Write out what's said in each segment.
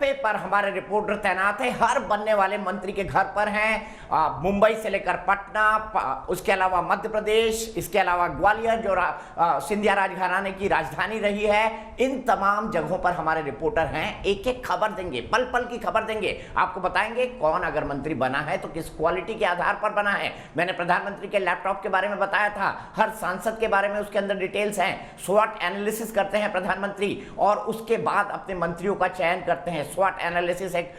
पे पर हमारे रिपोर्टर तैनात है, हर बनने वाले मंत्री के घर पर हैं। मुंबई से लेकर पटना, उसके अलावा मध्य प्रदेश, इसके अलावा ग्वालियर जो सिंधिया राजघराने की राजधानी रही है, इन तमाम जगहों पर हमारे रिपोर्टर हैं। एक एक खबर देंगे, पल पल की खबर देंगे, आपको बताएंगे कौन अगर मंत्री बना है तो किस क्वालिटी के आधार पर बना है। मैंने प्रधानमंत्री के लैपटॉप के बारे में बताया था, हर सांसद के बारे में उसके अंदर डिटेल्स हैं। स्वॉट एनालिसिस करते हैं प्रधानमंत्री और उसके बाद अपने मंत्रियों का चयन करते हैं। स्वॉट एनालिसिस एक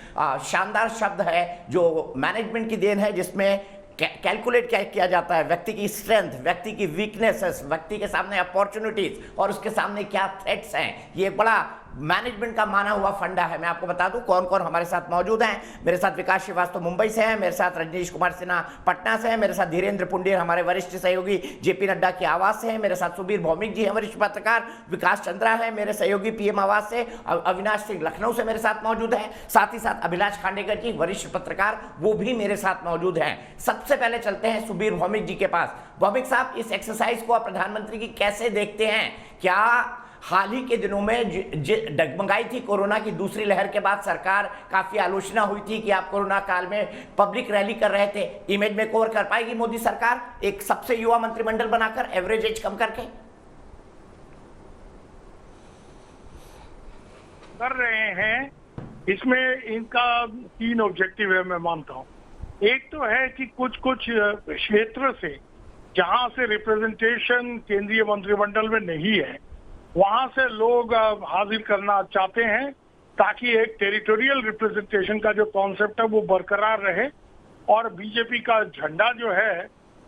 शानदार शब्द है जो मैनेजमेंट की देन है, जिसमें कैलकुलेट क्या किया जाता है व्यक्ति की स्ट्रेंथ, व्यक्ति की वीकनेसेस, व्यक्ति के सामने अपॉर्चुनिटीज और उसके सामने क्या थ्रेट्स हैं। ये बड़ा मैनेजमेंट का माना हुआ फंडा है। मैं आपको बता दूं कौन कौन हमारे साथ मौजूद हैं। मेरे साथ विकास श्रीवास्तव मुंबई से हैं, मेरे साथ रजनीश कुमार सिन्हा पटना से हैं, मेरे साथ धीरेन्द्र पुंडेर हमारे वरिष्ठ सहयोगी जेपी नड्डा की आवास से हैं, मेरे साथ सुबीर भौमिक जी हैं वरिष्ठ पत्रकार, विकास चंद्रा है मेरे सहयोगी पीएम आवास से, अविनाश सिंह लखनऊ से मेरे साथ मौजूद हैं, साथ ही साथ अभिलाष खांडेकर जी वरिष्ठ पत्रकार वो भी मेरे साथ मौजूद हैं। सबसे पहले चलते हैं सुबीर भौमिक जी के पास। भौमिक साहब, इस एक्सरसाइज को आप प्रधानमंत्री की कैसे देखते हैं? क्या हाल ही के दिनों में डगमगाई थी कोरोना की दूसरी लहर के बाद सरकार, काफी आलोचना हुई थी कि आप कोरोना काल में पब्लिक रैली कर रहे थे, इमेज में कवर कर पाएगी मोदी सरकार एक सबसे युवा मंत्रिमंडल बनाकर, एवरेज एज कम करके? कर रहे हैं। इसमें इनका 3 ऑब्जेक्टिव है, मैं मानता हूं। एक तो है कि कुछ क्षेत्र से जहां से रिप्रेजेंटेशन केंद्रीय मंत्रिमंडल में नहीं है वहां से लोग हाजिर करना चाहते हैं ताकि एक टेरिटोरियल रिप्रेजेंटेशन का जो कॉन्सेप्ट है वो बरकरार रहे और बीजेपी का झंडा जो है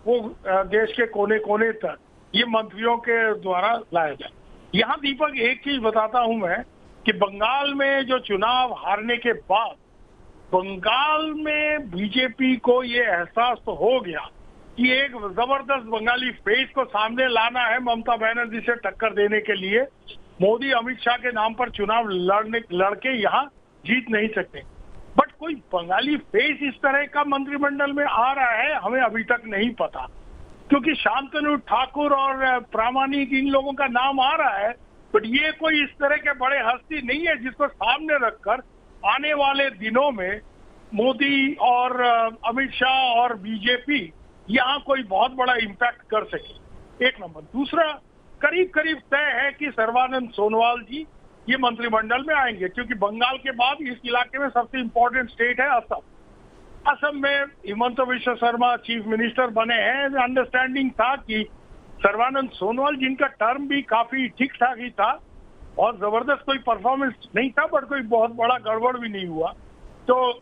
वो देश के कोने कोने तक ये मंत्रियों के द्वारा लाया जाए। यहाँ दीपक एक चीज बताता हूं मैं कि बंगाल में जो चुनाव हारने के बाद बंगाल में बीजेपी को ये एहसास तो हो गया कि एक जबरदस्त बंगाली फेस को सामने लाना है ममता बनर्जी से टक्कर देने के लिए। मोदी अमित शाह के नाम पर चुनाव लड़के यहाँ जीत नहीं सकते। बट कोई बंगाली फेस इस तरह का मंत्रिमंडल में आ रहा है हमें अभी तक नहीं पता, क्योंकि शांतनु ठाकुर और प्रामाणिक इन लोगों का नाम आ रहा है, बट ये कोई इस तरह के बड़े हस्ती नहीं है जिसको सामने रखकर आने वाले दिनों में मोदी और अमित शाह और बीजेपी यहाँ कोई बहुत बड़ा इम्पैक्ट कर सके। एक नंबर। दूसरा, करीब करीब तय है कि सर्बानंद सोनोवाल जी ये मंत्रिमंडल में आएंगे, क्योंकि बंगाल के बाद इस इलाके में सबसे इंपॉर्टेंट स्टेट है असम। असम में हिमंत विश्व शर्मा चीफ मिनिस्टर बने हैं। अंडरस्टैंडिंग था कि सर्बानंद सोनोवाल जिनका टर्म भी काफी ठीक ठाक ही था और जबरदस्त कोई परफॉर्मेंस नहीं था, बट कोई बहुत बड़ा गड़बड़ भी नहीं हुआ, तो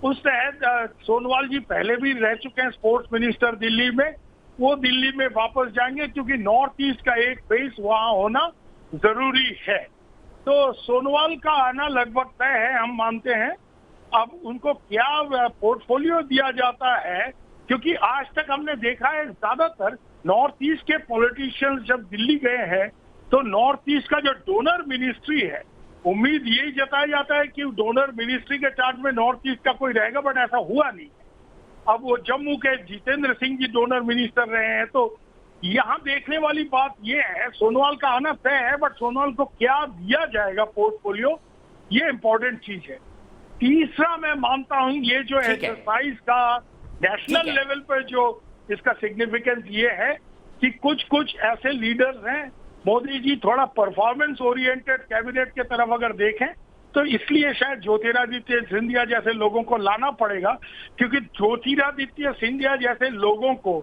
उस तहत सोनोवाल जी पहले भी रह चुके हैं स्पोर्ट्स मिनिस्टर दिल्ली में, वो दिल्ली में वापस जाएंगे क्योंकि नॉर्थ ईस्ट का एक फेस वहां होना जरूरी है। तो सोनोवाल का आना लगभग तय है, हम मानते हैं। अब उनको क्या पोर्टफोलियो दिया जाता है, क्योंकि आज तक हमने देखा है ज्यादातर नॉर्थ ईस्ट के पॉलिटिशियंस जब दिल्ली गए हैं तो नॉर्थ ईस्ट का जो डोनर मिनिस्ट्री है, उम्मीद यही जताया जाता है कि डोनर मिनिस्ट्री के चार्ज में नॉर्थ ईस्ट का कोई रहेगा, बट ऐसा हुआ नहीं। अब वो जम्मू के जितेंद्र सिंह जी डोनर मिनिस्टर रहे हैं, तो यहाँ देखने वाली बात ये है, सोनोवाल का आना तय है, बट सोनोवाल को क्या दिया जाएगा पोर्टफोलियो, ये इंपॉर्टेंट चीज है। तीसरा, मैं मानता हूँ ये जो एक्सरसाइज का नेशनल लेवल पर जो इसका सिग्निफिकेंस ये है कि कुछ ऐसे लीडर्स हैं, मोदी जी थोड़ा परफॉर्मेंस ओरिएंटेड कैबिनेट के तरफ अगर देखें तो इसलिए शायद ज्योतिरादित्य सिंधिया जैसे लोगों को लाना पड़ेगा, क्योंकि ज्योतिरादित्य सिंधिया जैसे लोगों को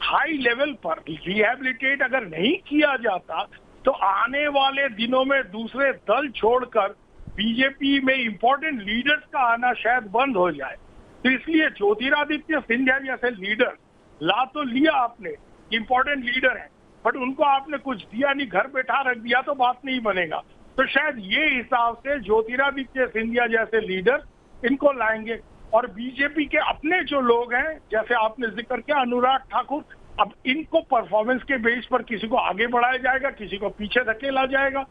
हाई लेवल पर रिहेबिलिटेट अगर नहीं किया जाता तो आने वाले दिनों में दूसरे दल छोड़कर बीजेपी में इंपॉर्टेंट लीडर्स का आना शायद बंद हो जाए। तो इसलिए ज्योतिरादित्य सिंधिया जैसे लीडर ला तो लिया आपने, इंपॉर्टेंट लीडर है, बट उनको आपने कुछ दिया नहीं, घर बैठा रख दिया तो बात नहीं बनेगा। तो शायद ये हिसाब से ज्योतिरादित्य सिंधिया जैसे लीडर इनको लाएंगे। और बीजेपी के अपने जो लोग हैं, जैसे आपने जिक्र किया अनुराग ठाकुर, अब इनको परफॉर्मेंस के बेस पर किसी को आगे बढ़ाया जाएगा, किसी को पीछे धकेला जाएगा।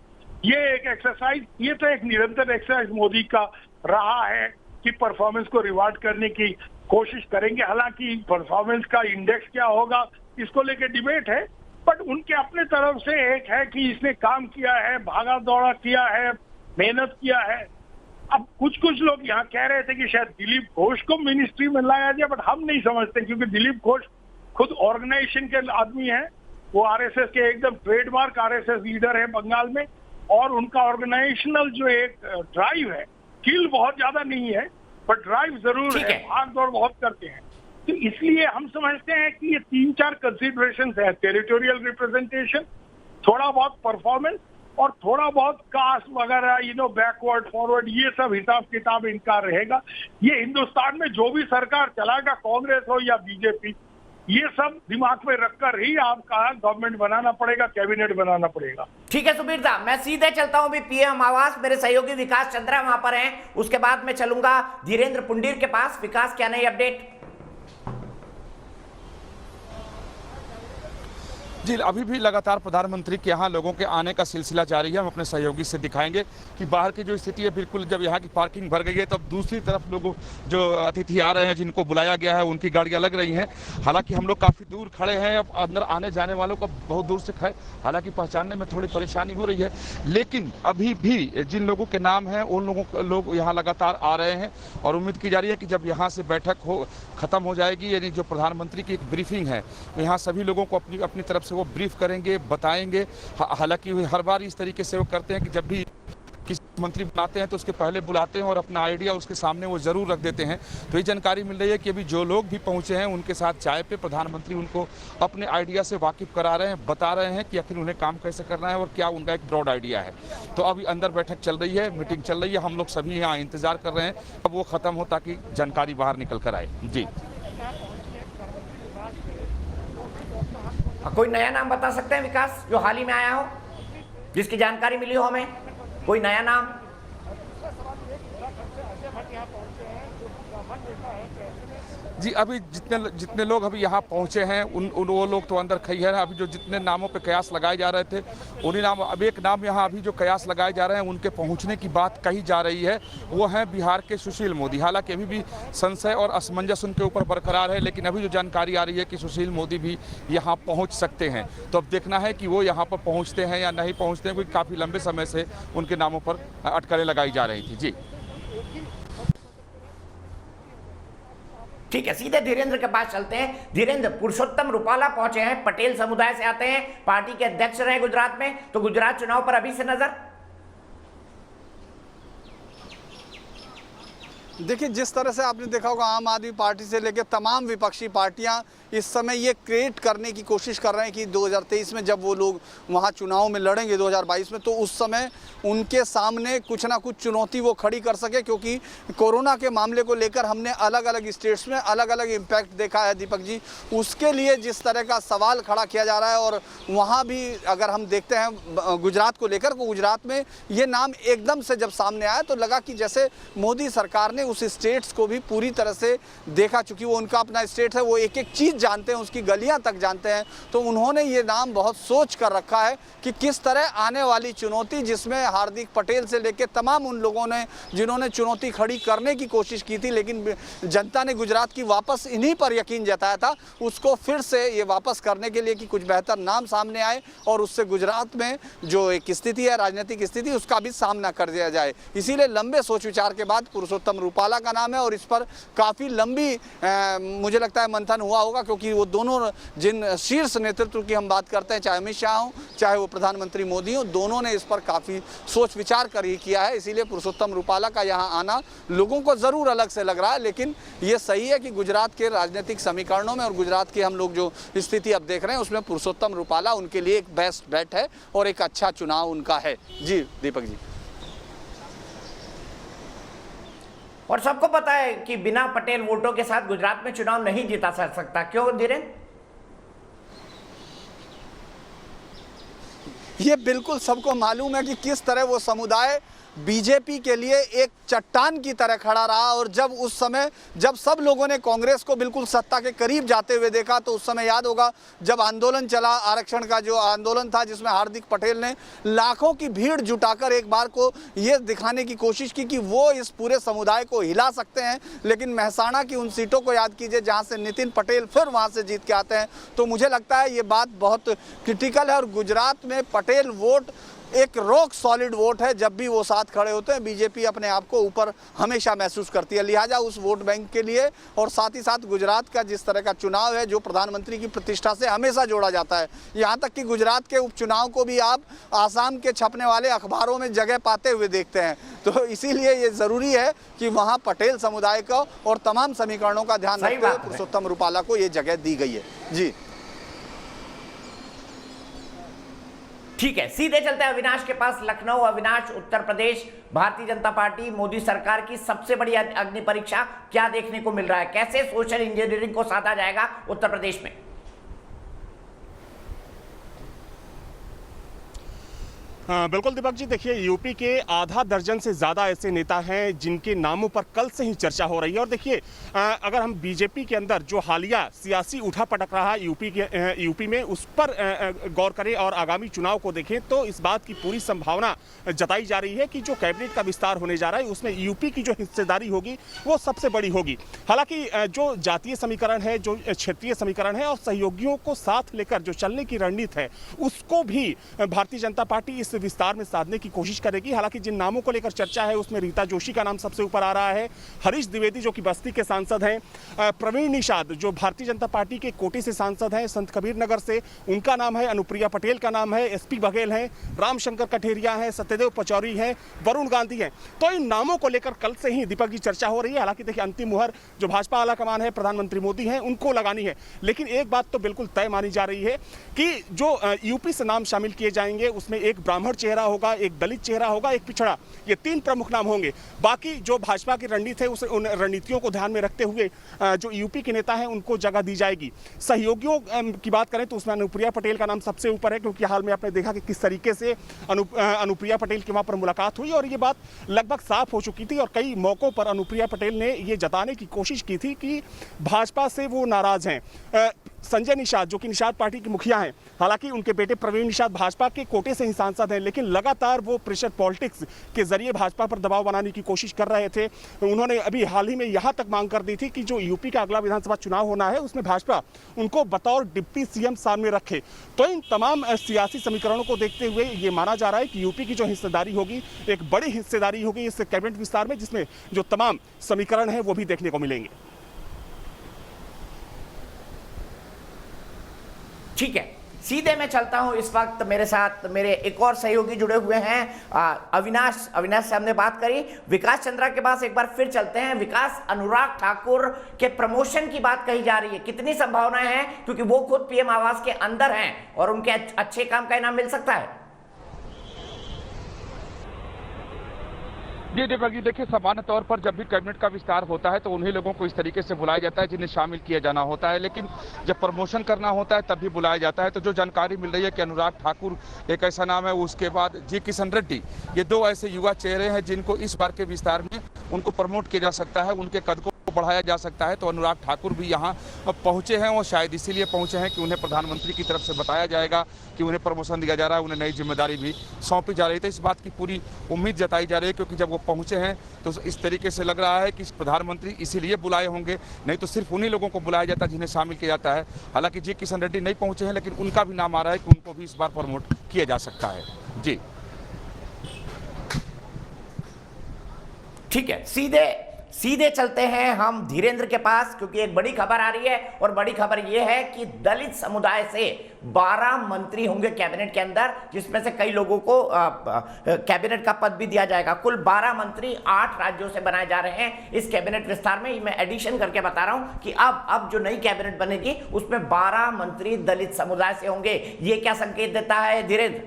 ये एक एक्सरसाइज, ये तो एक निरंतर एक्सरसाइज मोदी का रहा है कि परफॉर्मेंस को रिवार्ड करने की कोशिश करेंगे। हालांकि परफॉर्मेंस का इंडेक्स क्या होगा इसको लेके डिबेट है, बट उनके अपने तरफ से एक है कि इसने काम किया है, भागा दौड़ा किया है, मेहनत किया है, अब कुछ लोग यहाँ कह रहे थे कि शायद दिलीप घोष को मिनिस्ट्री में लाया जाए, बट हम नहीं समझते, क्योंकि दिलीप घोष खुद ऑर्गेनाइजेशन के आदमी हैं। वो आरएसएस के एकदम ट्रेडमार्क आरएसएस लीडर है बंगाल में, और उनका ऑर्गेनाइजेशनल जो एक ड्राइव है, स्किल बहुत ज्यादा नहीं है बट ड्राइव जरूर है, भाग दौड़ बहुत करते हैं। तो इसलिए हम समझते हैं कि ये 3-4 कंसिडरेशन है, टेरिटोरियल रिप्रेजेंटेशन, थोड़ा बहुत परफॉर्मेंस और थोड़ा बहुत कास्ट वगैरह, बैकवर्ड फॉरवर्ड, ये सब हिसाब किताब इनका रहेगा। ये हिंदुस्तान में जो भी सरकार चलाएगा, कांग्रेस हो या बीजेपी, ये सब दिमाग में रखकर ही आपका गवर्नमेंट बनाना पड़ेगा, कैबिनेट बनाना पड़ेगा। ठीक है सुबीर साहब, मैं सीधे चलता हूं भी पीएम आवास, मेरे सहयोगी विकास चंद्रा वहां पर हैं, उसके बाद मैं चलूंगा धीरेन्द्र पुंडीर के पास। विकास, क्या नई अपडेट? जी, अभी भी लगातार प्रधानमंत्री के यहाँ लोगों के आने का सिलसिला जारी है। हम अपने सहयोगी से दिखाएंगे कि बाहर की जो स्थिति है, बिल्कुल जब यहाँ की पार्किंग भर गई है, तब दूसरी तरफ लोग जो अतिथि आ रहे हैं, जिनको बुलाया गया है, उनकी गाड़ियाँ लग रही हैं। हालांकि हम लोग काफ़ी दूर खड़े हैं, अब अंदर आने जाने वालों को बहुत दूर से हालांकि पहचानने में थोड़ी परेशानी हो रही है, लेकिन अभी भी जिन लोगों के नाम हैं उन लोग यहाँ लगातार आ रहे हैं और उम्मीद की जा रही है कि जब यहाँ से बैठक खत्म हो जाएगी, यानी जो प्रधानमंत्री की एक ब्रीफिंग है, तो यहाँ सभी लोगों को अपनी तरफ से वो ब्रीफ करेंगे, बताएंगे। हालांकि हर बार इस तरीके से वो करते हैं कि जब भी किसी मंत्री बुलाते हैं तो उसके पहले बुलाते हैं और अपना आइडिया उसके सामने वो जरूर रख देते हैं। तो ये जानकारी मिल रही है कि अभी जो लोग भी पहुंचे हैं उनके साथ चाय पे प्रधानमंत्री उनको अपने आइडिया से वाकिफ करा रहे हैं, बता रहे हैं कि आखिर उन्हें काम कैसे करना है और क्या उनका एक ब्रॉड आइडिया है। तो अभी अंदर बैठक चल रही है, मीटिंग चल रही है, हम लोग सभी यहाँ इंतजार कर रहे हैं अब वो खत्म हो ताकि जानकारी बाहर निकल कर आए। जी, कोई नया नाम बता सकते हैं विकास, जो हाल ही में आया हो, जिसकी जानकारी मिली हो हमें? कोई नया नाम? जी, अभी जितने लोग अभी यहाँ पहुँचे हैं वो लोग तो अंदर खई है। अभी जो जितने नामों पे कयास लगाए जा रहे थे उन्हीं नाम, अब एक नाम यहाँ अभी जो कयास लगाए जा रहे हैं उनके पहुँचने की बात कही जा रही है, वो है बिहार के सुशील मोदी। हालांकि अभी भी संशय और असमंजस उनके ऊपर बरकरार है, लेकिन अभी जो जानकारी आ रही है कि सुशील मोदी भी यहाँ पहुँच सकते हैं। तो अब देखना है कि वो यहाँ पर पहुँचते हैं या नहीं पहुँचते हैं, क्योंकि काफ़ी लंबे समय से उनके नामों पर अटकलें लगाई जा रही थी। जी ठीक है, सीधे धीरेन्द्र के पास चलते हैं। धीरेन्द्र, पुरुषोत्तम रूपाला पहुंचे हैं, पटेल समुदाय से आते हैं, पार्टी के अध्यक्ष रहे गुजरात में, तो गुजरात चुनाव पर अभी से नजर। देखिए, जिस तरह से आपने देखा होगा आम आदमी पार्टी से लेकर तमाम विपक्षी पार्टियां इस समय ये क्रिएट करने की कोशिश कर रहे हैं कि 2023 में जब वो लोग वहाँ चुनाव में लड़ेंगे 2022 में, तो उस समय उनके सामने कुछ ना कुछ चुनौती वो खड़ी कर सके, क्योंकि कोरोना के मामले को लेकर हमने अलग अलग स्टेट्स में अलग अलग इम्पैक्ट देखा है दीपक जी। उसके लिए जिस तरह का सवाल खड़ा किया जा रहा है, और वहाँ भी अगर हम देखते हैं गुजरात को लेकर, तो गुजरात में ये नाम एकदम से जब सामने आया तो लगा कि जैसे मोदी सरकार ने उस स्टेट्स को भी पूरी तरह से देखा, चूँकि वो उनका अपना स्टेट है, वो एक एक चीज़ जानते हैं, उसकी गलियां तक जानते हैं। तो उन्होंने ये नाम बहुत सोच कर रखा है कि किस तरह आने वाली चुनौती, जिसमें हार्दिक पटेल से लेकर तमाम उन लोगों ने जिन्होंने चुनौती खड़ी करने की कोशिश की थी, लेकिन जनता ने गुजरात की वापस इन्हीं पर यकीन जताया था, उसको फिर से ये वापस करने के लिए कि कुछ बेहतर नाम सामने आए और उससे गुजरात में जो एक स्थिति है, राजनीतिक स्थिति, उसका भी सामना कर दिया जाए। इसीलिए लंबे सोच विचार के बाद पुरुषोत्तम रूपाला का नाम है, और इस पर काफ़ी लंबी मुझे लगता है मंथन हुआ होगा, क्योंकि वो दोनों जिन शीर्ष नेतृत्व की हम बात करते हैं, चाहे अमित शाह हो चाहे वो प्रधानमंत्री मोदी हो, दोनों ने इस पर काफ़ी सोच विचार कर ही किया है। इसीलिए पुरुषोत्तम रूपाला का यहाँ आना लोगों को ज़रूर अलग से लग रहा है, लेकिन ये सही है कि गुजरात के राजनीतिक समीकरणों में और गुजरात की हम लोग जो स्थिति अब देख रहे हैं उसमें पुरुषोत्तम रूपाला उनके लिए एक बेस्ट बैट है और एक अच्छा चुनाव उनका है। जी दीपक जी। और सबको पता है कि बिना पटेल वोटों के साथ गुजरात में चुनाव नहीं जीता जा सकता, क्यों धीरेन्द्र? ये बिल्कुल सबको मालूम है कि किस तरह वो समुदाय बीजेपी के लिए एक चट्टान की तरह खड़ा रहा, और जब उस समय जब सब लोगों ने कांग्रेस को बिल्कुल सत्ता के करीब जाते हुए देखा, तो उस समय याद होगा जब आंदोलन चला, आरक्षण का जो आंदोलन था, जिसमें हार्दिक पटेल ने लाखों की भीड़ जुटाकर एक बार को ये दिखाने की कोशिश की कि वो इस पूरे समुदाय को हिला सकते हैं। लेकिन मेहसाणा की उन सीटों को याद कीजिए जहाँ से नितिन पटेल फिर वहाँ से जीत के आते हैं। तो मुझे लगता है ये बात बहुत क्रिटिकल है, और गुजरात में पटेल वोट एक रॉक सॉलिड वोट है। जब भी वो साथ खड़े होते हैं बीजेपी अपने आप को ऊपर हमेशा महसूस करती है। लिहाजा उस वोट बैंक के लिए और साथ ही साथ गुजरात का जिस तरह का चुनाव है जो प्रधानमंत्री की प्रतिष्ठा से हमेशा जोड़ा जाता है, यहाँ तक कि गुजरात के उपचुनाव को भी आप आसाम के छपने वाले अखबारों में जगह पाते हुए देखते हैं। तो इसीलिए ये ज़रूरी है कि वहाँ पटेल समुदाय को और तमाम समीकरणों का ध्यान रखते हुए पुरुषोत्तम रूपाला को ये जगह दी गई है। जी ठीक है, सीधे चलते हैं अविनाश के पास। लखनऊ, अविनाश, उत्तर प्रदेश, भारतीय जनता पार्टी मोदी सरकार की सबसे बड़ी अग्नि परीक्षा क्या देखने को मिल रहा है? कैसे सोशल इंजीनियरिंग को साधा जाएगा उत्तर प्रदेश में? हाँ बिल्कुल दीपक जी, देखिए यूपी के आधा दर्जन से ज़्यादा ऐसे नेता हैं जिनके नामों पर कल से ही चर्चा हो रही है। और देखिए अगर हम बीजेपी के अंदर जो हालिया सियासी उठा पटक रहा है यूपी में उस पर गौर करें और आगामी चुनाव को देखें तो इस बात की पूरी संभावना जताई जा रही है कि जो कैबिनेट का विस्तार होने जा रहा है उसमें यूपी की जो हिस्सेदारी होगी वो सबसे बड़ी होगी। हालांकि जो जातीय समीकरण है, जो क्षेत्रीय समीकरण है और सहयोगियों को साथ लेकर जो चलने की रणनीति है उसको भी भारतीय जनता पार्टी इस विस्तार में साधने की कोशिश करेगी। हालांकि जिन नामों को लेकर चर्चा है उसमें रीता जोशी का नाम सबसे ऊपर आ रहा है, हरीश द्विवेदी जो कि बस्ती के सांसद हैं, प्रवीण निषाद जो भारतीय जनता पार्टी के कोटे से सांसद हैं, संत कबीर नगर से उनका नाम है, अनुप्रिया पटेल का नाम है, एसपी बघेल हैं, रामशंकर कठेरिया हैं, सत्यदेव पचौरी हैं, वरुण गांधी हैं। तो इन नामों को लेकर कल से ही दीपक जी चर्चा हो रही है। हालांकि देखिए अंतिम मुहर जो भाजपा आलाकमान है, प्रधानमंत्री मोदी हैं, उनको लगानी है। लेकिन एक बात तो बिल्कुल तय मानी जा रही है कि जो यूपी से नाम शामिल किए जाएंगे उसमें एक ब्राह्मण चेहरा होगा, एक दलित चेहरा होगा, एक पिछड़ा, ये 3 प्रमुख नाम होंगे। बाकी जो भाजपा की रणनीति है उन रणनीतियों को ध्यान में रखते हुए जो यूपी के नेता हैं उनको जगह दी जाएगी। सहयोगियों की बात करें तो उसमें अनुप्रिया पटेल का नाम सबसे ऊपर है, क्योंकि हाल में आपने देखा कि किस तरीके से अनुप्रिया पटेल की वहां पर मुलाकात हुई और ये बात लगभग साफ हो चुकी थी और कई मौकों पर अनुप्रिया पटेल ने ये जताने की कोशिश की थी कि भाजपा से वो नाराज हैं। संजय निषाद जो कि निषाद पार्टी के मुखिया हैं, हालांकि उनके बेटे प्रवीण निषाद भाजपा के कोटे से ही सांसद हैं, लेकिन लगातार वो प्रेशर पॉलिटिक्स के जरिए भाजपा पर दबाव बनाने की कोशिश कर रहे थे। उन्होंने अभी हाल ही में यहां तक मांग कर दी थी कि जो यूपी का अगला विधानसभा चुनाव होना है उसमें भाजपा उनको बतौर डिप्टी सीएम सामने रखे। तो इन तमाम सियासी समीकरणों को देखते हुए ये माना जा रहा है कि यूपी की जो हिस्सेदारी होगी एक बड़ी हिस्सेदारी होगी इस कैबिनेट विस्तार में, जिसमें जो तमाम समीकरण है वो भी देखने को मिलेंगे। ठीक है, सीधे मैं चलता हूं। इस वक्त मेरे साथ मेरे एक और सहयोगी जुड़े हुए हैं, अविनाश से हमने बात करी। विकास चंद्रा के पास एक बार फिर चलते हैं। विकास, अनुराग ठाकुर के प्रमोशन की बात कही जा रही है, कितनी संभावनाएं हैं? क्योंकि वो खुद पीएम आवास के अंदर हैं और उनके अच्छे काम का इनाम मिल सकता है। जी दीपक जी, देखिए सामान्य तौर पर जब भी कैबिनेट का विस्तार होता है तो उन्हीं लोगों को इस तरीके से बुलाया जाता है जिन्हें शामिल किया जाना होता है, लेकिन जब प्रमोशन करना होता है तब भी बुलाया जाता है। तो जो जानकारी मिल रही है कि अनुराग ठाकुर एक ऐसा नाम है, उसके बाद जी किशन रेड्डी, ये 2 ऐसे युवा चेहरे हैं जिनको इस बार के विस्तार में उनको प्रमोट किया जा सकता है, उनके कद को बढ़ाया जा सकता है। तो अनुराग ठाकुर भी यहाँ पहुंचे हैं और शायद इसीलिए पहुंचे हैं कि उन्हें प्रधानमंत्री की तरफ से बताया जाएगा कि उन्हें प्रमोशन दिया जा रहा है, उन्हें नई जिम्मेदारी भी सौंपी जा रही है। तो इस बात की पूरी उम्मीद जताई जा रही है, क्योंकि जब वो पहुंचे हैं तो इस तरीके से लग रहा है कि प्रधानमंत्री इसीलिए बुलाए होंगे, नहीं तो सिर्फ उन्हीं लोगों को बुलाया जाता है जिन्हें शामिल किया जाता है। हालांकि जी किशन रेड्डी नहीं पहुंचे हैं, लेकिन उनका भी नाम आ रहा है कि उनको भी इस बार प्रमोट किया जा सकता है। जी ठीक है, सीधे चलते हैं हम धीरेन्द्र के पास, क्योंकि एक बड़ी खबर आ रही है और बड़ी खबर यह है कि दलित समुदाय से 12 मंत्री होंगे कैबिनेट के अंदर, जिसमें से कई लोगों को कैबिनेट का पद भी दिया जाएगा। कुल 12 मंत्री 8 राज्यों से बनाए जा रहे हैं इस कैबिनेट विस्तार में। मैं एडिशन करके बता रहा हूं कि अब जो नई कैबिनेट बनेगी उसमें 12 मंत्री दलित समुदाय से होंगे। यह क्या संकेत देता है धीरेन्द्र?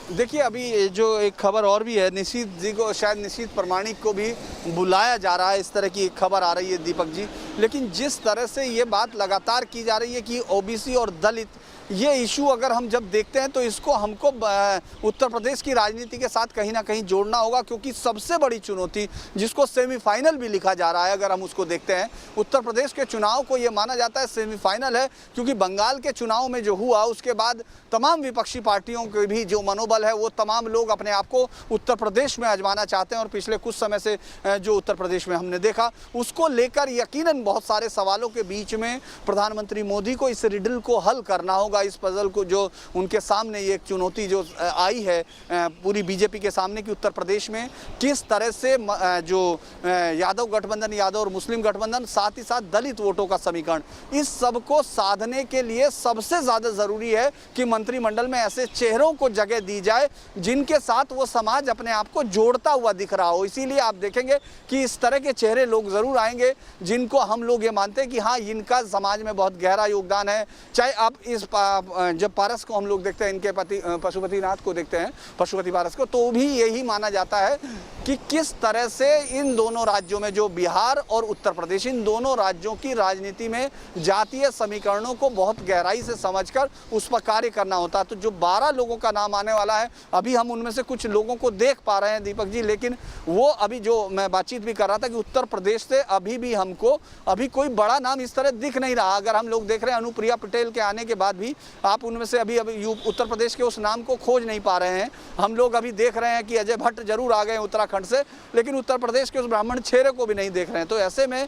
देखिए अभी जो एक खबर और भी है, निशीत जी को, शायद निशीत प्रमाणिक को भी बुलाया जा रहा है, इस तरह की एक खबर आ रही है दीपक जी। लेकिन जिस तरह से ये बात लगातार की जा रही है कि ओबीसी और दलित ये इशू अगर हम जब देखते हैं तो इसको हमको उत्तर प्रदेश की राजनीति के साथ कहीं ना कहीं जोड़ना होगा, क्योंकि सबसे बड़ी चुनौती जिसको सेमीफाइनल भी लिखा जा रहा है, अगर हम उसको देखते हैं उत्तर प्रदेश के चुनाव को ये माना जाता है सेमीफाइनल है, क्योंकि बंगाल के चुनाव में जो हुआ उसके बाद तमाम विपक्षी पार्टियों के भी जो मनोबल है वो तमाम लोग अपने आप को उत्तर प्रदेश में आजमाना चाहते हैं। और पिछले कुछ समय से जो उत्तर प्रदेश में हमने देखा उसको लेकर यकीनन बहुत सारे सवालों के बीच में प्रधानमंत्री मोदी को इस रिडल को हल करना होगा, इस पजल को जो उनके सामने ये एक चुनौती जो आई है पूरी बीजेपी के सामने कि उत्तर प्रदेश में किस तरह से जो यादव गठबंधन, यादव और मुस्लिम गठबंधन, साथ ही साथ दलित वोटों का समीकरण, इस सब को साधने के लिए सबसे ज़्यादा ज़रूरी है कि मंत्रिमंडल में ऐसे चेहरों को जगह दी जाए जिनके साथ वो समाज अपने आप को जोड़ता हुआ दिख रहा हो। इसीलिए आप देखेंगे कि इस तरह के चेहरे लोग ज़रूर आएंगे जिनको हम लोग ये मानते हैं कि हाँ, इनका समाज में बहुत गहरा योगदान है। चाहे आप इस जब पारस को हम लोग देखते हैं, इनके पति पशुपतिनाथ को देखते हैं, पशुपति पारस को, तो भी यही माना जाता है कि किस तरह से इन दोनों राज्यों में, जो बिहार और उत्तर प्रदेश, इन दोनों राज्यों की राजनीति में जातीय समीकरणों को बहुत गहराई से समझकर उस पर कार्य करना होता है। तो जो 12 लोगों का नाम आने वाला है, अभी हम उनमें से कुछ लोगों को देख पा रहे हैं दीपक जी, लेकिन वो अभी जो मैं बातचीत भी कर रहा था कि उत्तर प्रदेश से अभी भी हमको अभी कोई बड़ा नाम इस तरह दिख नहीं रहा। अगर हम लोग देख रहे हैं अनुप्रिया पटेल के आने के बाद भी आप उनमें से अभी उत्तर प्रदेश के उस नाम को खोज नहीं पा रहे हैं। हम लोग अभी देख रहे हैं कि अजय भट्ट जरूर आ गए उत्तराखंड से, लेकिन उत्तर प्रदेश के उस ब्राह्मण चेहरे को भी नहीं देख रहे हैं। तो ऐसे में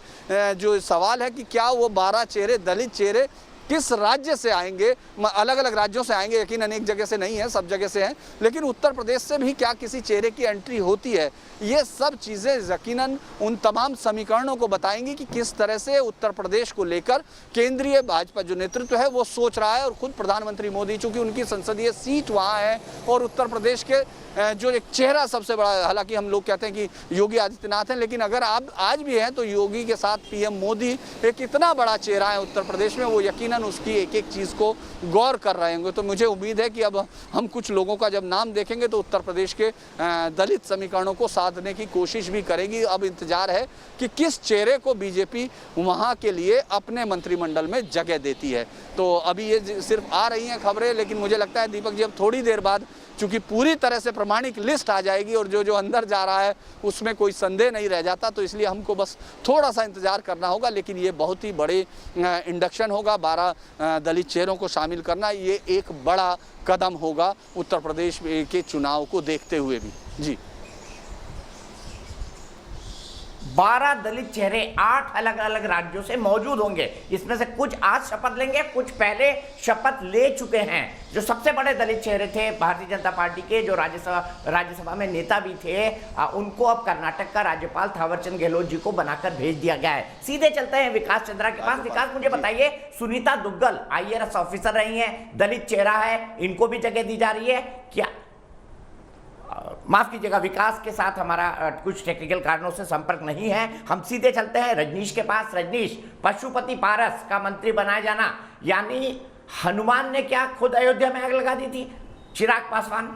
जो सवाल है कि क्या वो 12 चेहरे, दलित चेहरे किस राज्य से आएंगे, अलग अलग राज्यों से आएंगे, यकीनन एक जगह से नहीं है, सब जगह से हैं, लेकिन उत्तर प्रदेश से भी क्या किसी चेहरे की एंट्री होती है, ये सब चीज़ें यकीनन उन तमाम समीकरणों को बताएंगी कि किस तरह से उत्तर प्रदेश को लेकर केंद्रीय भाजपा जो नेतृत्व है वो सोच रहा है। और खुद प्रधानमंत्री मोदी, चूंकि उनकी संसदीय सीट वहाँ है और उत्तर प्रदेश के जो एक चेहरा सबसे बड़ा, हालांकि हम लोग कहते हैं कि योगी आदित्यनाथ हैं, लेकिन अगर आप आज भी हैं तो योगी के साथ पीएम मोदी एक इतना बड़ा चेहरा है उत्तर प्रदेश में, वो यकीनन उसकी एक एक चीज़ को गौर कर रहे होंगे। तो मुझे उम्मीद है कि अब हम कुछ लोगों का जब नाम देखेंगे तो उत्तर प्रदेश के दलित समीकरणों को साधने की कोशिश भी करेगी। अब इंतजार है कि किस चेहरे को बीजेपी वहाँ के लिए अपने मंत्रिमंडल में जगह देती है। तो अभी ये सिर्फ आ रही हैं खबरें, लेकिन मुझे लगता है दीपक जी अब थोड़ी देर बाद चूंकि पूरी तरह से प्रमाणिक लिस्ट आ जाएगी और जो जो अंदर जा रहा है उसमें कोई संदेह नहीं रह जाता, तो इसलिए हमको बस थोड़ा सा इंतजार करना होगा। लेकिन ये बहुत ही बड़े इंडक्शन होगा, 12 दलित चेहरों को शामिल करना, ये एक बड़ा कदम होगा उत्तर प्रदेश के चुनाव को देखते हुए भी। जी, 12 दलित चेहरे 8 अलग अलग राज्यों से मौजूद होंगे। इसमें से कुछ आज शपथ लेंगे, कुछ पहले शपथ ले चुके हैं। जो सबसे बड़े दलित चेहरे थे भारतीय जनता पार्टी के, जो राज्यसभा में नेता भी थे, उनको अब कर्नाटक का राज्यपाल थावरचंद गहलोत जी को बनाकर भेज दिया गया है। सीधे चलते हैं विकास चंद्रा के पास। विकास, मुझे बताइए, सुनीता दुग्गल IAS ऑफिसर रही हैं, दलित चेहरा है, इनको भी जगह दी जा रही है क्या? माफ कीजिएगा, विकास के साथ हमारा कुछ टेक्निकल कारणों से संपर्क नहीं है। हम सीधे चलते हैं रजनीश के पास। रजनीश, पशुपति पारस का मंत्री बनाया जाना, यानी हनुमान ने क्या खुद अयोध्या में आग लगा दी थी? चिराग पासवान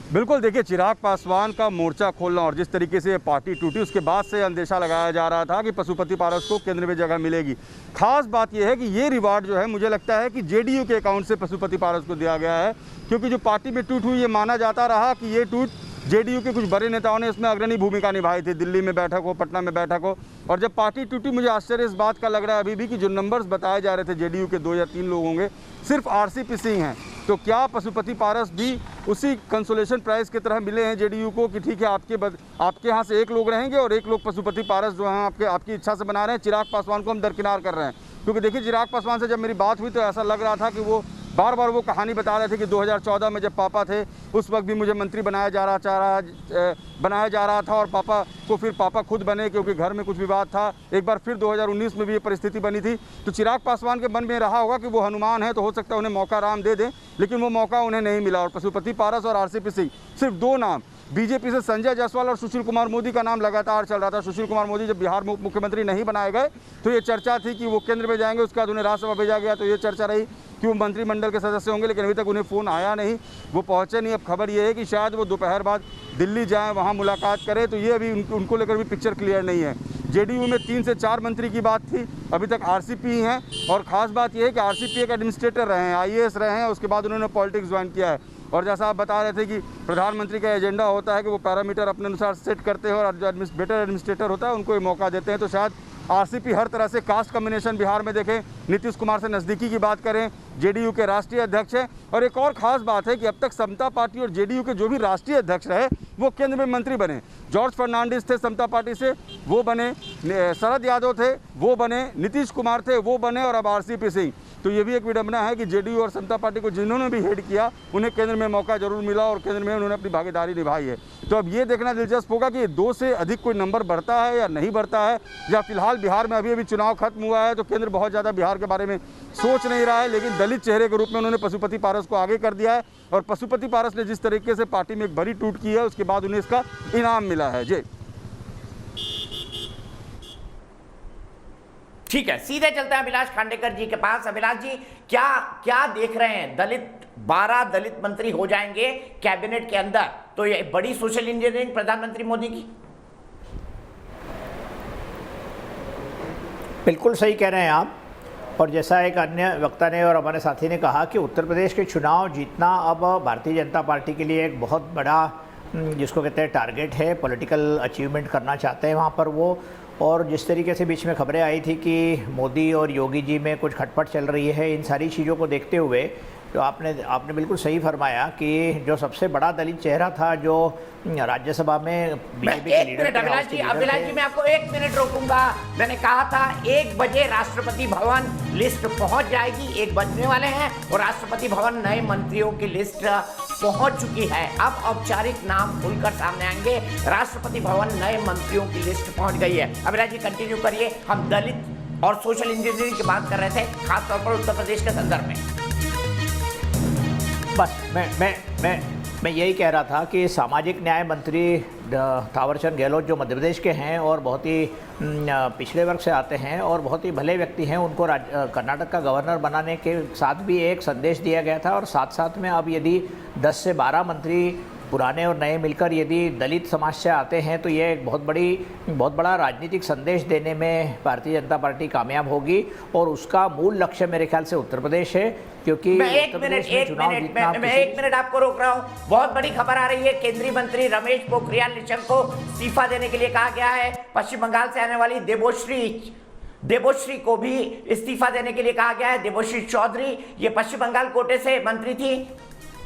बिल्कुल, देखिए, चिराग पासवान का मोर्चा खोलना और जिस तरीके से पार्टी टूटी, उसके बाद से अंदेशा लगाया जा रहा था कि पशुपति पारस को केंद्र में जगह मिलेगी। खास बात यह है कि ये रिवार्ड जो है, मुझे लगता है कि JDU के अकाउंट से पशुपति पारस को दिया गया है, क्योंकि जो पार्टी में टूट हुई, ये माना जाता रहा कि ये टूट JDU के कुछ बड़े नेताओं ने इसमें अग्रणी भूमिका निभाई थी। दिल्ली में बैठक हो, पटना में बैठक हो, और जब पार्टी टूटी, मुझे आश्चर्य इस बात का लग रहा है अभी भी कि जो नंबर्स बताए जा रहे थे JDU के 2 या 3 लोग होंगे, सिर्फ RCP सिंह हैं। तो क्या पशुपति पारस भी उसी कंसोलेशन प्राइज़ की तरह मिले हैं JDU को कि ठीक है, आपके यहाँ से 1 लोग रहेंगे और 1 लोग पशुपति पारस जो हैं आपकी इच्छा से बना रहे हैं, चिराग पासवान को हम दरकिनार कर रहे हैं? क्योंकि देखिए, चिराग पासवान से जब मेरी बात हुई तो ऐसा लग रहा था कि वो बार बार वो कहानी बता रहे थे कि 2014 में जब पापा थे उस वक्त भी मुझे मंत्री बनाया जा रहा था और पापा को फिर पापा खुद बने क्योंकि घर में कुछ विवाद था। एक बार फिर 2019 में भी ये परिस्थिति बनी थी। तो चिराग पासवान के मन में रहा होगा कि वो हनुमान है तो हो सकता है उन्हें मौका राम दे दें, लेकिन वो मौका उन्हें नहीं मिला। और पशुपति पारस और RCP सिंह, सिर्फ 2 नाम, बीजेपी से संजय जायसवाल और सुशील कुमार मोदी का नाम लगातार चल रहा था। सुशील कुमार मोदी जब बिहार में उप मुख्यमंत्री नहीं बनाए गए तो ये चर्चा थी कि वो केंद्र में जाएंगे, उसके बाद उन्हें राज्यसभा भेजा गया तो ये चर्चा रही कि वो मंत्रिमंडल के सदस्य होंगे, लेकिन अभी तक उन्हें फ़ोन आया नहीं, वो पहुँचे नहीं। अब खबर ये है कि शायद वो दोपहर बाद दिल्ली जाएँ, वहाँ मुलाकात करें, तो ये अभी उनको लेकर भी पिक्चर क्लियर नहीं है। JDU में 3 से 4 मंत्री की बात थी, अभी तक RCP ही हैं। और ख़ास बात यह है कि RCP एक एडमिनिस्ट्रेटर रहे हैं, IAS रहे हैं, उसके बाद उन्होंने पॉलिटिक्स ज्वाइन किया है। और जैसा आप बता रहे थे कि प्रधानमंत्री का एजेंडा होता है कि वो पैरामीटर अपने अनुसार सेट करते हैं और जो बेटर एडमिनिस्ट्रेटर होता है उनको ये मौका देते हैं। तो शायद आरसीपी हर तरह से कास्ट कम्बिनेशन बिहार में देखें, नीतीश कुमार से नज़दीकी की बात करें, जेडीयू के राष्ट्रीय अध्यक्ष हैं। और एक और ख़ास बात है कि अब तक समता पार्टी और जेडीयू के जो भी राष्ट्रीय अध्यक्ष रहे वो केंद्र में मंत्री बने। जॉर्ज फर्नांडिस थे समता पार्टी से, वो बने, शरद यादव थे वो बने, नीतीश कुमार थे वो बने, और अब आरसीपी सिंह। तो ये भी एक विडंबना है कि जेडीयू और समता पार्टी को जिन्होंने भी हेड किया उन्हें केंद्र में मौका जरूर मिला और केंद्र में उन्होंने अपनी भागीदारी निभाई है। तो अब ये देखना दिलचस्प होगा कि 2 से अधिक कोई नंबर बढ़ता है या नहीं बढ़ता है, या फिलहाल बिहार में अभी चुनाव खत्म हुआ है तो केंद्र बहुत ज़्यादा बिहार के बारे में सोच नहीं रहा है। लेकिन दलित चेहरे के रूप में उन्होंने पशुपति पारस को आगे कर दिया है, और पशुपति पारस ने जिस तरीके से पार्टी में एक बड़ी टूट की है उसके बाद उन्हें इसका इनाम मिला है। जी ठीक है, सीधे चलते हैं अभिलाष खांडेकर जी के पास। अभिलाष जी, क्या क्या देख रहे हैं? 12 दलित मंत्री हो जाएंगे कैबिनेट के अंदर, तो ये बड़ी सोशल इंजीनियरिंग प्रधानमंत्री मोदी की। बिल्कुल सही कह रहे हैं आप। और जैसा एक अन्य वक्ता ने और हमारे साथी ने कहा कि उत्तर प्रदेश के चुनाव जीतना अब भारतीय जनता पार्टी के लिए एक बहुत बड़ा, जिसको कहते हैं टारगेट है, पॉलिटिकल अचीवमेंट करना चाहते हैं वहाँ पर वो। और जिस तरीके से बीच में खबरें आई थी कि मोदी और योगी जी में कुछ खटपट चल रही है, इन सारी चीज़ों को देखते हुए तो आपने बिल्कुल सही फरमाया कि जो सबसे बड़ा दलित चेहरा था जो राज्यसभा में बीजेपी के लीडर थे, अभिलाष जी मैं आपको 1 मिनट रोकूंगा। मैंने कहा था 1 बजे राष्ट्रपति भवन लिस्ट पहुंच जाएगी, 1 बजने वाले हैं और राष्ट्रपति भवन नए मंत्रियों की लिस्ट पहुंच चुकी है। अब औपचारिक नाम खुलकर सामने आएंगे, राष्ट्रपति भवन नए मंत्रियों की लिस्ट पहुंच गई है। अभिलाष जी कंटिन्यू करिए। हम दलित और सोशल इंजीनियरिंग की बात कर रहे थे, खासतौर पर उत्तर प्रदेश के संदर्भ में। बस मैं यही कह रहा था कि सामाजिक न्याय मंत्री थावरचंद गहलोत जो मध्य प्रदेश के हैं और बहुत ही पिछड़े वर्ग से आते हैं और बहुत ही भले व्यक्ति हैं, उनको कर्नाटक का गवर्नर बनाने के साथ भी एक संदेश दिया गया था। और साथ साथ में अब यदि 10 से 12 मंत्री पुराने और नए मिलकर यदि दलित समाज से आते हैं तो ये एक बहुत बड़ा राजनीतिक संदेश देने में भारतीय जनता पार्टी कामयाब होगी। और उसका मूल लक्ष्य मेरे ख्याल से उत्तर प्रदेश है, क्योंकि मैं एक मिनट आपको रोक रहा हूं। बहुत बड़ी खबर आ रही है, केंद्रीय मंत्री रमेश पोखरियाल निशंक को इस्तीफा देने के लिए कहा गया है। पश्चिम बंगाल से आने वाली देबोश्री को भी इस्तीफा देने के लिए कहा गया है। देबोश्री चौधरी, ये पश्चिम बंगाल कोटे से मंत्री थी।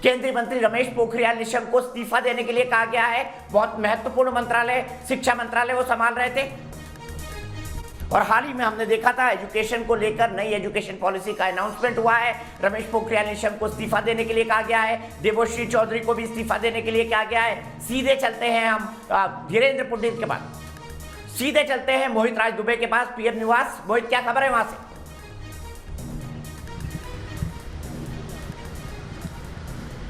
केंद्रीय मंत्री रमेश पोखरियाल निशंक को इस्तीफा देने के लिए कहा गया है। बहुत महत्वपूर्ण मंत्रालय, शिक्षा मंत्रालय वो संभाल रहे थे। और हाल ही में हमने देखा था एजुकेशन को लेकर नई एजुकेशन पॉलिसी का अनाउंसमेंट हुआ है। रमेश पोखरियाल निशंक को इस्तीफा देने के लिए कहा गया है। देबोश्री चौधरी को भी इस्तीफा देने के लिए कहा गया है। सीधे चलते हैं हम धीरेन्द्र पंडित के बाद, सीधे चलते हैं मोहित राज दुबे के पास, पीएम निवास। मोहित, क्या खबर है वहां से?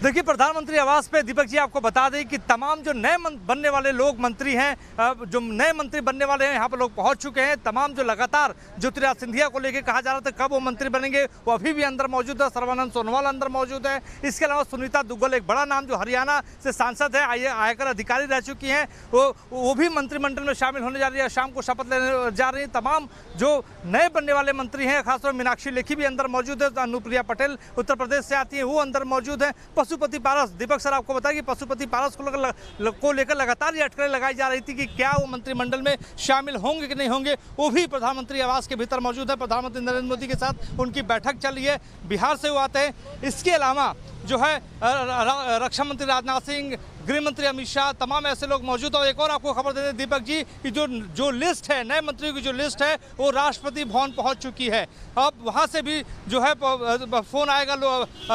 देखिए, प्रधानमंत्री आवास पे दीपक जी आपको बता दें कि तमाम जो नए बनने वाले लोग मंत्री हैं, जो नए मंत्री बनने वाले हैं, यहाँ पर लोग पहुँच चुके हैं। तमाम जो लगातार ज्योतिरादित्य सिंधिया को लेकर कहा जा रहा था कब वो मंत्री बनेंगे, वो अभी भी अंदर मौजूद है। सर्बानंद सोनोवाल अंदर मौजूद है। इसके अलावा सुनीता दुग्गल, एक बड़ा नाम जो हरियाणा से सांसद है, आयकर अधिकारी रह चुकी हैं, वो भी मंत्रिमंडल में शामिल होने जा रही है, शाम को शपथ लेने जा रही है। तमाम जो नए बनने वाले मंत्री हैं, खासतौर मीनाक्षी लेखी भी अंदर मौजूद है। अनुप्रिया पटेल उत्तर प्रदेश से आती है, वो अंदर मौजूद है। पशुपति पारस, दीपक सर आपको बताया कि पशुपति पारस को लेकर लगातार ये अटकलें लगाई जा रही थी कि क्या वो मंत्रिमंडल में शामिल होंगे कि नहीं होंगे। वो भी प्रधानमंत्री आवास के भीतर मौजूद है। प्रधानमंत्री नरेंद्र मोदी के साथ उनकी बैठक चल रही है। बिहार से वो आते हैं। इसके अलावा जो है रक्षा मंत्री राजनाथ सिंह, गृह मंत्री अमित शाह, तमाम ऐसे लोग मौजूद हैं। और एक और आपको खबर दे दें दीपक जी कि जो लिस्ट है, नए मंत्रियों की जो लिस्ट है वो राष्ट्रपति भवन पहुंच चुकी है। अब वहां से भी जो है फोन आएगा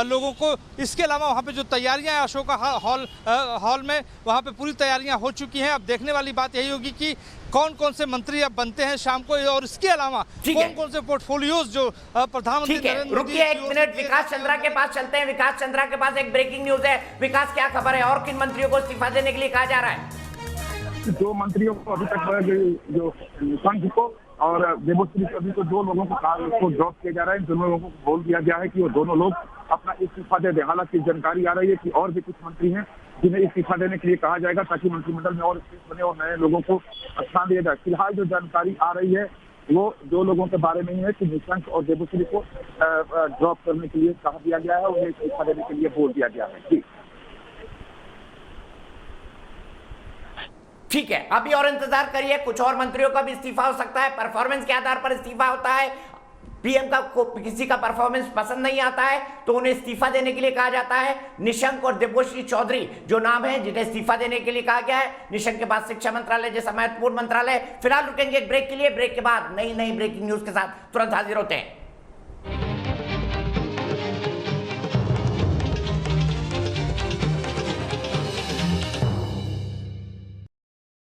लोगों को। इसके अलावा वहां पे जो तैयारियां हैं अशोका हॉल में, वहां पे पूरी तैयारियां हो चुकी हैं। अब देखने वाली बात यही होगी कि कौन कौन से मंत्री अब बनते हैं शाम को, और इसके अलावा कौन कौन से पोर्टफोलियोज जो प्रधानमंत्री नरेंद्र मोदी। रुकिए 1 मिनट, विकास चंद्रा के पास चलते हैं। विकास चंद्रा के पास एक ब्रेकिंग न्यूज है। विकास, क्या खबर है और किन मंत्रियों को इस्तीफा देने के लिए कहा जा रहा है? 2 मंत्रियों को अभी तक, जो संघ को और देबोश्री चौधरी को, 2 लोगों को ड्रॉप किया जा रहा है। इन दोनों लोगों को बोल दिया गया है कि वो दोनों लोग अपना इस्तीफा दे दें। हालांकि जानकारी आ रही है कि और भी कुछ मंत्री हैं जिन्हें इस्तीफा देने के लिए कहा जाएगा ताकि मंत्रिमंडल में और स्पेस बने और नए लोगों को स्थान दिया जाए। फिलहाल जो जानकारी आ रही है वो 2 लोगों के बारे में ही है कि निशंक और देबोश्री को ड्रॉप करने के लिए कहा दिया गया है, उन्हें इस्तीफा देने के लिए बोल दिया गया है। जी ठीक है, अभी और इंतजार करिए, कुछ और मंत्रियों का भी इस्तीफा हो सकता है, परफॉर्मेंस के आधार पर इस्तीफा होता है। पीएम का किसी का परफॉर्मेंस पसंद नहीं आता है तो उन्हें इस्तीफा देने के लिए कहा जाता है। निशंक और देबोश्री चौधरी जो नाम है जिन्हें इस्तीफा देने के लिए कहा गया है। निशंक के बाद शिक्षा मंत्रालय जैसा महत्वपूर्ण मंत्रालय। फिलहाल रुकेंगे एक ब्रेक के लिए, ब्रेक के बाद नई ब्रेकिंग न्यूज के साथ तुरंत हाजिर होते हैं।